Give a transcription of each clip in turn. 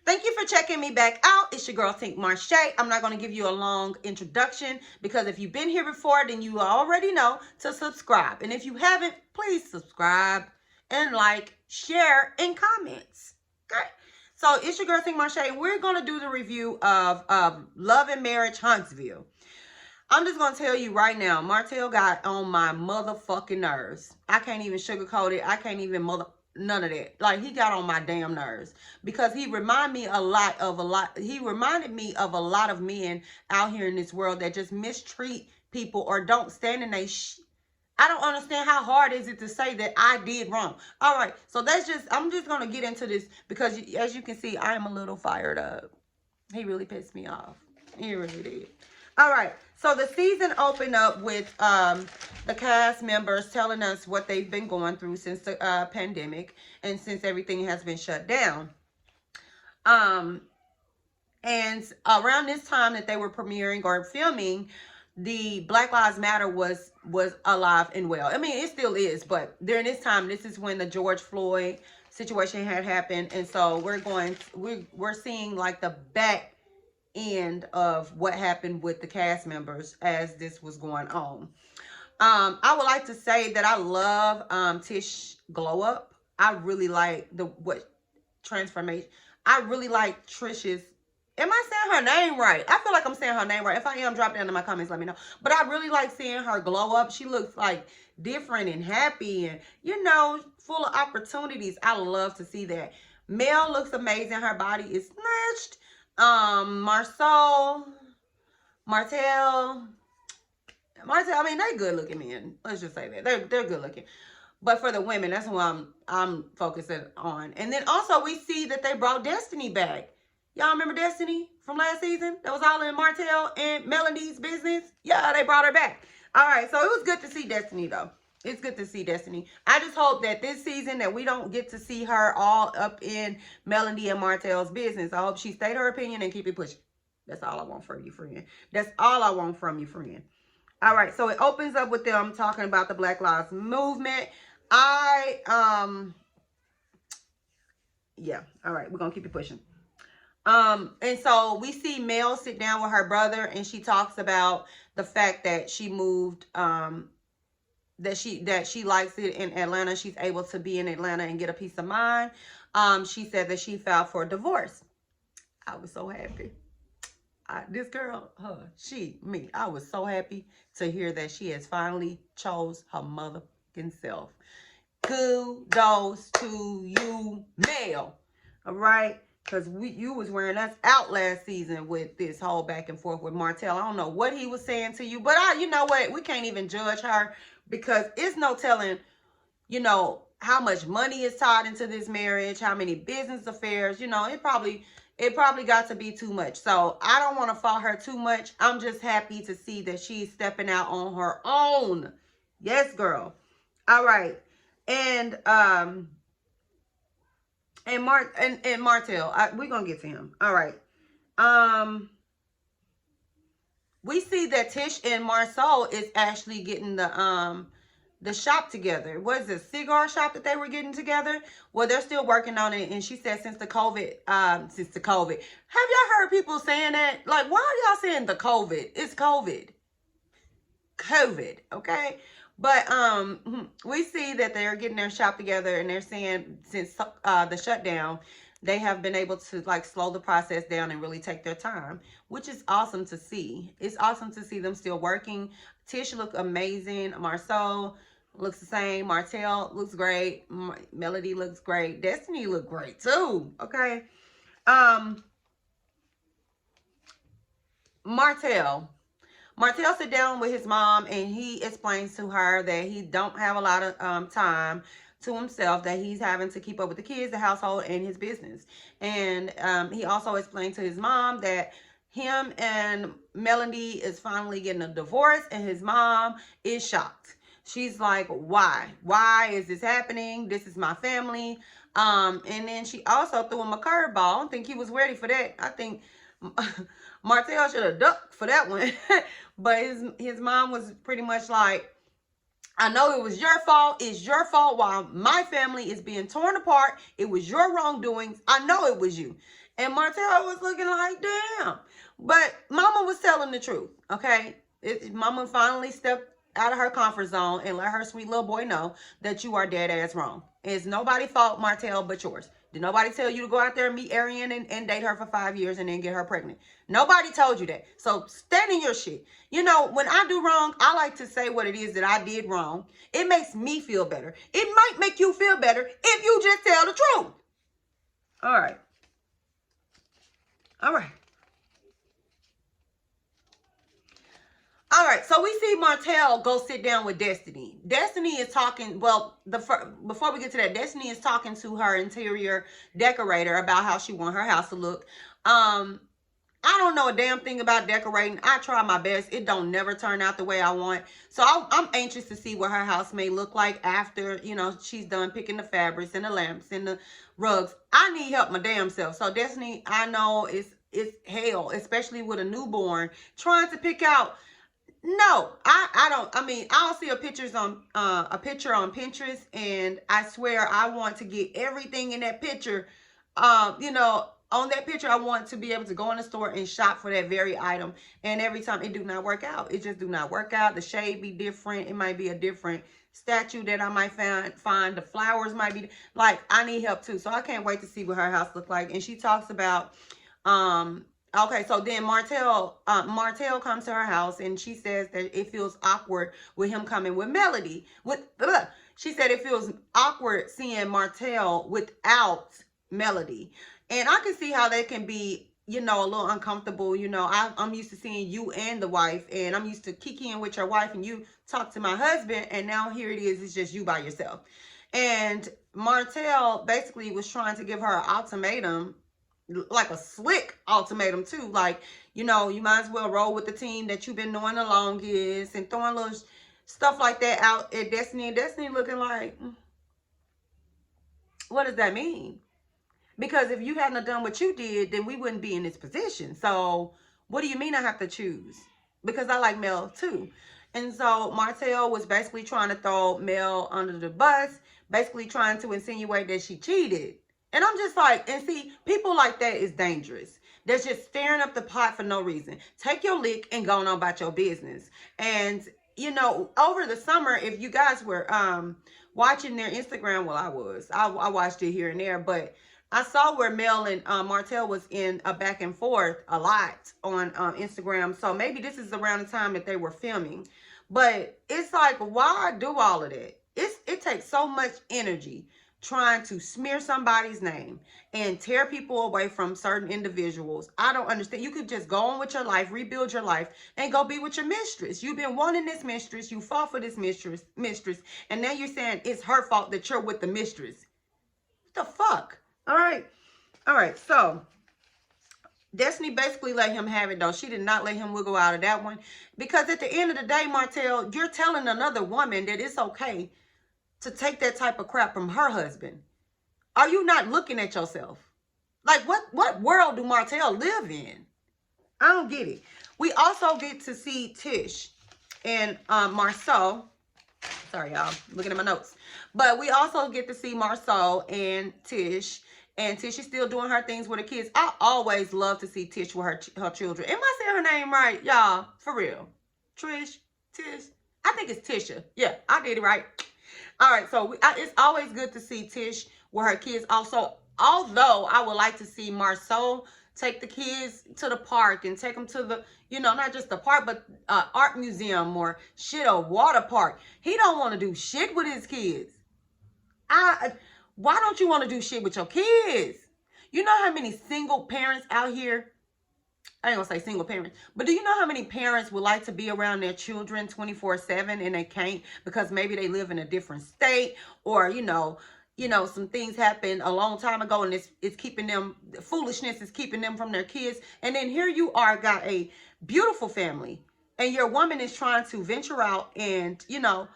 Thank you for checking me back out. It's your girl, Tink Marche. I'm not going to give you a long introduction because if you've been here before, then you already know to subscribe. And if you haven't, please subscribe and like, share, and comments. Okay? So it's your girl, Tink Marche, and we're going to do the review of Love Marriage Huntsville. I'm just going to tell you right now, Martel got on my motherfucking nerves. I can't even sugarcoat it. I can't even none of that. Like, he got on my damn nerves because he reminded me of a lot of men out here in this world that just mistreat people or don't stand in I don't understand how hard is it to say that I did wrong. All right, so I'm just going to get into this because as you can see, I am a little fired up. He really pissed me off. He really did. All right, so the season opened up with the cast members telling us what they've been going through since the pandemic and since everything has been shut down. And around this time that they were premiering or filming, the Black Lives Matter was alive and well. I mean, it still is, but during this time, this is when the George Floyd situation had happened, and so we're seeing like the back end of what happened with the cast members as this was going on. I would like to say that I love Tish glow up. I really like transformation. I really like Trish's. Am I saying her name right? I feel like I'm saying her name right. If I am, drop down in my comments, let me know. But I really like seeing her glow up. She looks like different and happy and, you know, full of opportunities. I love to see that. Mel looks amazing. Her body is snatched. Martel, I mean, they good looking men. Let's just say that. They're good looking. But for the women, that's who I'm focusing on. And then also we see that they brought Destiny back. Y'all remember Destiny from last season? That was all in Martel and Melanie's business. Yeah, they brought her back. All right, so it was good to see Destiny, though. It's good to see Destiny. I just hope that this season that we don't get to see her all up in Melanie and Martel's business. I hope she stayed her opinion and keep it pushing. That's all I want from you, friend. That's all I want from you, friend. All right, so it opens up with them talking about the Black Lives Movement. Yeah, all right, we're going to keep it pushing. And so we see Mel sit down with her brother and she talks about the fact that she moved, that she likes it in Atlanta. She's able to be in Atlanta and get a peace of mind. She said that she filed for a divorce. I was so happy. This girl, me. I was so happy to hear that she has finally chose her motherfucking self. Kudos to you, Mel. All right? Because you was wearing us out last season with this whole back and forth with Martel. I don't know what he was saying to you, but you know what? We can't even judge her because it's no telling, you know, how much money is tied into this marriage, how many business affairs, you know, it probably got to be too much. So I don't want to fault her too much. I'm just happy to see that she's stepping out on her own. Yes, girl. All right. And Martel, we're going to get to him. All right. We see that Tish and Marceau is actually getting the shop together. What is it, cigar shop that they were getting together? Well, they're still working on it. And she said since the COVID. Have y'all heard people saying that? Like, why are y'all saying the COVID? It's COVID. COVID, okay? But we see that they're getting their shop together and they're saying since the shutdown, they have been able to like slow the process down and really take their time, which is awesome to see. It's awesome to see them still working. Tish looked amazing. Marceau looks the same. Martel looks great. Melody looks great. Destiny looked great too. Okay. Martel sit down with his mom and he explains to her that he don't have a lot of time to himself, that he's having to keep up with the kids, the household, and his business. And he also explained to his mom that him and Melody is finally getting a divorce and his mom is shocked. She's like, why? Why is this happening? This is my family. And then she also threw him a curveball. I don't think he was ready for that. I think Martel should have ducked for that one. But his mom was pretty much like, I know it was your fault. It's your fault while my family is being torn apart. It was your wrongdoings. I know it was you. And Martel was looking like, damn. But mama was telling the truth, okay? Mama finally stepped out of her comfort zone and let her sweet little boy know that you are dead ass wrong. It's nobody's fault, Martel, but yours. Did nobody tell you to go out there and meet Arian and date her for 5 years and then get her pregnant? Nobody told you that. So stand in your shit. You know, when I do wrong, I like to say what it is that I did wrong. It makes me feel better. It might make you feel better if you just tell the truth. All right. All right. All right, so we see Martel go sit down with Destiny. Destiny is talking, well, before we get to that, Destiny is talking to her interior decorator about how she wants her house to look. I don't know a damn thing about decorating. I try my best. It don't never turn out the way I want. So I'm anxious to see what her house may look like after, you know, she's done picking the fabrics and the lamps and the rugs. I need help my damn self. So Destiny, I know it's hell, especially with a newborn, trying to pick out. No, I mean, I'll see a picture on Pinterest, and I swear I want to get everything in that picture. You know, on that picture, I want to be able to go in the store and shop for that very item. And every time it do not work out. It just do not work out. The shade be different. It might be a different statue that I might find. The flowers might be like, I need help too. So I can't wait to see what her house looks like. And she talks about, okay, so then Martel comes to her house and she says that it feels awkward with him coming with Melody. She said it feels awkward seeing Martel without Melody. And I can see how that can be, you know, a little uncomfortable. You know, I'm used to seeing you and the wife, and I'm used to kikiing with your wife, and you talk to my husband, and now here it is, it's just you by yourself. And Martel basically was trying to give her an ultimatum, like a slick ultimatum too, like, you know, you might as well roll with the team that you've been knowing the longest, and throwing little stuff like that out at Destiny. And Destiny looking like, what does that mean? Because if you hadn't done what you did, then we wouldn't be in this position. So what do you mean I have to choose? Because I like Mel too. And so Martel was basically trying to throw Mel under the bus, basically trying to insinuate that she cheated. And I'm just like, and see, people like that is dangerous. They're just stirring up the pot for no reason. Take your lick and go on about your business. And, you know, over the summer, if you guys were watching their Instagram, well, I watched it here and there, but I saw where Mel and Martel was in a back and forth a lot on Instagram. So maybe this is around the time that they were filming. But it's like, why do all of that? It takes so much energy trying to smear somebody's name and tear people away from certain individuals. I don't understand. You could just go on with your life, rebuild your life, and go be with your mistress. You've been wanting this mistress. You fought for this mistress, and now you're saying it's her fault that you're with the mistress. What the fuck? All right. So Destiny basically let him have it, though. She did not let him wiggle out of that one, because at the end of the day, Martel, you're telling another woman that it's okay to take that type of crap from her husband. Are you not looking at yourself? Like, what world do Martel live in? I don't get it. We also get to see Tish and Marceau. Sorry, y'all. Looking at my notes. But we also get to see Marceau and Tish. And Tish is still doing her things with her kids. I always love to see Tish with her children. Am I saying her name right, y'all? For real. Tish. I think it's Tisha. Yeah, I did it right. All right, so it's always good to see Tish with her kids. Also, although I would like to see Marceau take the kids to the park and take them to the, you know, not just the park, but art museum or shit, a water park. He don't want to do shit with his kids. Why don't you want to do shit with your kids? You know how many single parents out here, I ain't gonna say single parents, but do you know how many parents would like to be around their children 24/7 and they can't because maybe they live in a different state, or, you know, some things happened a long time ago and it's keeping them, foolishness is keeping them from their kids. And then here you are, got a beautiful family, and your woman is trying to venture out and, you know,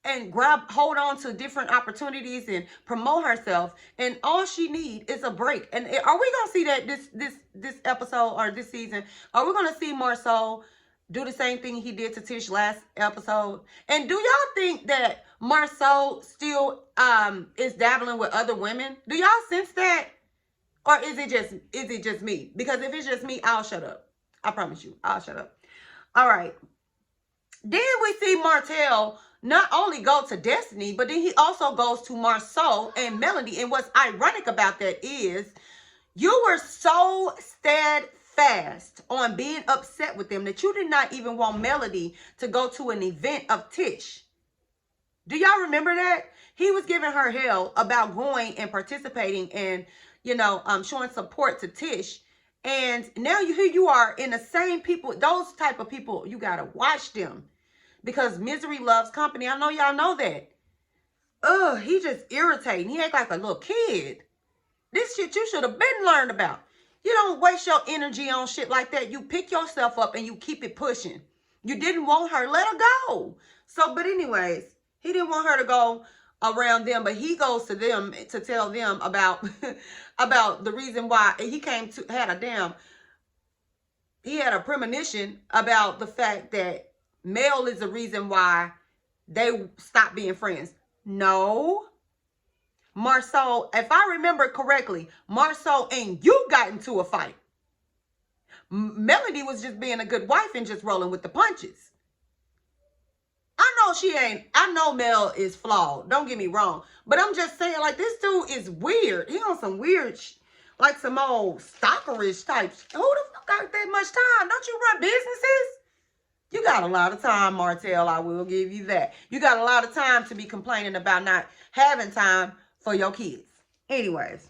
and hold on to different opportunities and promote herself, and all she needs is a break. And are we gonna see that this episode or this season? Are we gonna see Marceau do the same thing he did to Tish last episode? And do y'all think that Marceau still is dabbling with other women? Do y'all sense that? Or is it just me? Because if it's just me, I'll shut up. I promise you, I'll shut up. All right. Then we see Martel not only go to Destiny, but then he also goes to Marceau and Melody. And what's ironic about that is you were so steadfast on being upset with them that you did not even want Melody to go to an event of Tish. Do y'all remember that? He was giving her hell about going and participating and, showing support to Tish. And now here you are in the same people, those type of people, you got to watch them. Because misery loves company. I know y'all know that. Ugh, he just irritating. He act like a little kid. This shit you should have been learned about. You don't waste your energy on shit like that. You pick yourself up and you keep it pushing. You didn't want her. Let her go. So, but anyways, he didn't want her to go around them, but he goes to them to tell them about, about the reason why he had a premonition about the fact that Mel is the reason why they stopped being friends. No. Marceau, if I remember correctly, Marceau and you got into a fight. Melody was just being a good wife and just rolling with the punches. I know Mel is flawed. Don't get me wrong. But I'm just saying, like, this dude is weird. He on some weird, like some old stalkerish types. Who the fuck got that much time? Don't you run businesses? You got a lot of time, Martel. I will give you that. You got a lot of time to be complaining about not having time for your kids. Anyways.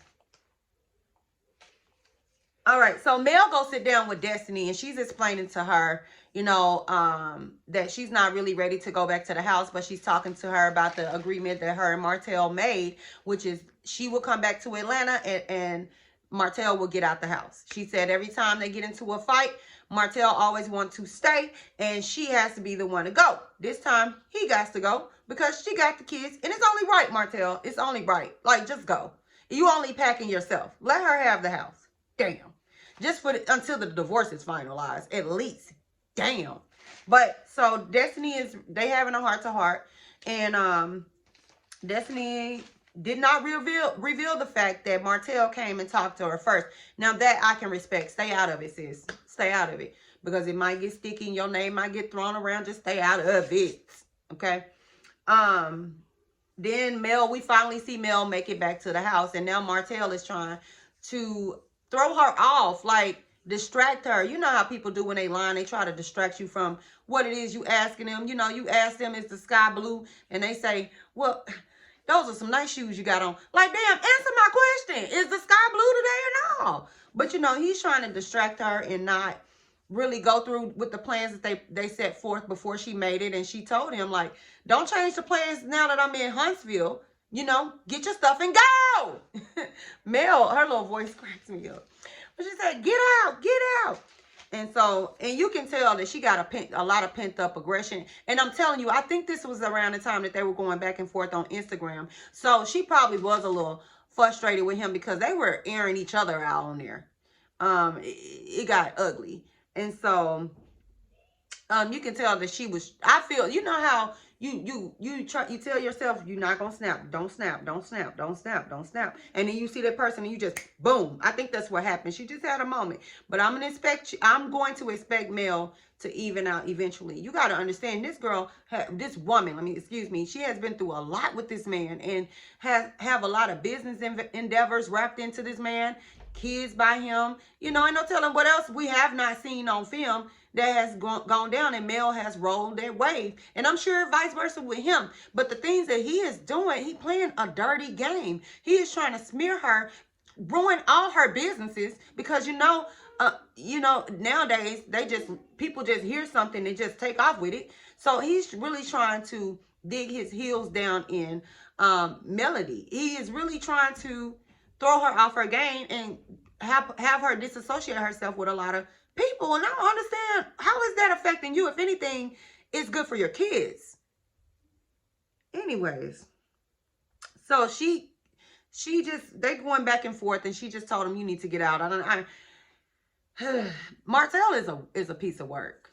All right. So Mel goes sit down with Destiny and she's explaining to her, that she's not really ready to go back to the house, but she's talking to her about the agreement that her and Martel made, which is she will come back to Atlanta and Martel will get out the house. She said every time they get into a fight, Martel always wants to stay and she has to be the one to go. This time he got to go because she got the kids and it's only right, Martel. It's only right. Like, just go. You only packing yourself. Let her have the house. Damn. Just until the divorce is finalized, at least. Damn. But so Destiny they having a heart to heart and Destiny did not reveal the fact that Martel came and talked to her first. Now that I can respect. Stay out of it, sis. Stay out of it. Because it might get sticky. Your name might get thrown around. Just stay out of it. Okay. Then we finally see Mel make it back to the house. And now Martel is trying to throw her off. Like, distract her. You know how people do when they lie. They try to distract you from what it is you asking them. You ask them, is the sky blue? And they say, well, those are some nice shoes you got on. Like, damn, answer my question. Is the sky blue today or no? But, he's trying to distract her and not really go through with the plans that they set forth before she made it. And she told him, like, don't change the plans now that I'm in Huntsville. Get your stuff and go. Mel, her little voice cracks me up. But she said, get out, get out. And you can tell that she got a lot of pent up aggression. And I'm telling you, I think this was around the time that they were going back and forth on Instagram. So she probably was a little frustrated with him because they were airing each other out on there. It got ugly. And so you can tell that she was, I feel, how you tell yourself you're not gonna snap, don't snap, don't snap, don't snap, don't snap, and then you see that person and you just boom. I think that's what happened. She just had a moment, but I'm going to expect Mel to even out eventually. You got to understand, this woman, she has been through a lot with this man and have a lot of business endeavors wrapped into this man, kids by him, ain't no telling what else we have not seen on film that has gone down, and Mel has rolled that wave. And I'm sure vice versa with him. But the things that he is doing, he playing a dirty game. He is trying to smear her, ruin all her businesses because, nowadays people just hear something and just take off with it. So he's really trying to dig his heels down in Melody. He is really trying to throw her off her game and have her disassociate herself with a lot of people. And I don't understand, how is that affecting you? If anything, it's good for your kids. Anyways, so they going back and forth, and she just told him, you need to get out. Martel is a piece of work.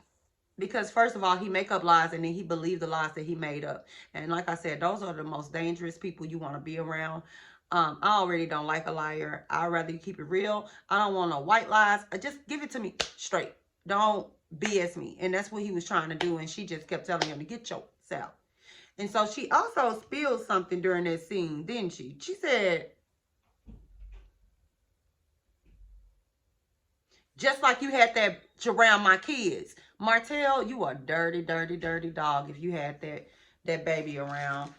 Because first of all, he make up lies and then he believed the lies that he made up. And like I said, those are the most dangerous people you want to be around. I already don't like a liar. I'd rather you keep it real. I don't want no white lies. Just give it to me straight. Don't BS me. And that's what he was trying to do. And she just kept telling him to get yourself. And so she also spilled something during that scene, didn't she? She said, just like you had that around my kids. Martel, you a dirty, dirty, dirty dog if you had that baby around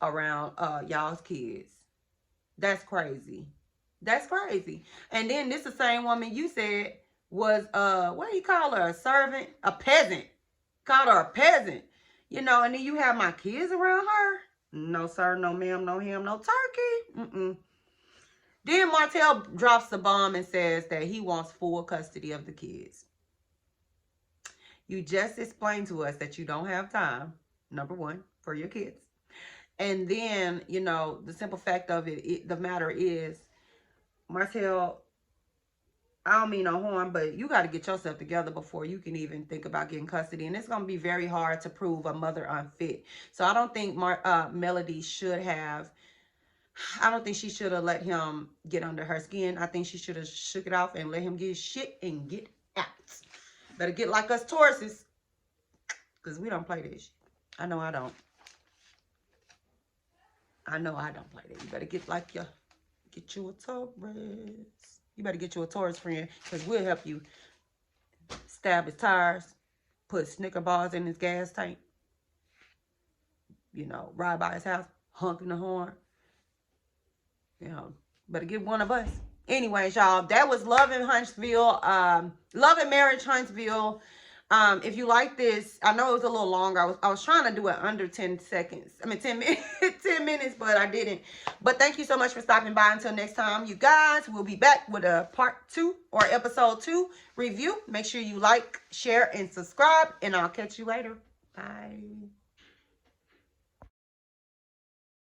y'all's kids. That's crazy. That's crazy. And then this the same woman you said was what do you call her? A servant? A peasant. Called her a peasant. You know, and then you have my kids around her. No sir, no ma'am, no ham, no turkey. Mm-mm. Then Martel drops the bomb and says that he wants full custody of the kids. You just explained to us that you don't have time, number one, for your kids. And then, you know, the simple fact of it, the matter is, Martel, I don't mean no harm, but you got to get yourself together before you can even think about getting custody. And it's going to be very hard to prove a mother unfit. So I don't think Melody should have, I don't think she should have let him get under her skin. I think she should have shook it off and let him get his shit and get out. Better get like us Tauruses, because we don't play this shit. I know I don't. I know I don't play that. You better get like your, get you a Taurus. You better get you a Taurus friend, because we'll help you stab his tires, put Snicker bars in his gas tank, you know, ride by his house, honking the horn. You know, better get one of us. Anyways, y'all, that was Love in Huntsville, Love and Marriage Huntsville. If you like this, I know it was a little longer. I was trying to do it under 10 seconds. I mean, 10 minutes, 10 minutes, but I didn't. But thank you so much for stopping by. Until next time, you guys, we'll be back with a part 2 or episode 2 review. Make sure you like, share, and subscribe, and I'll catch you later. Bye.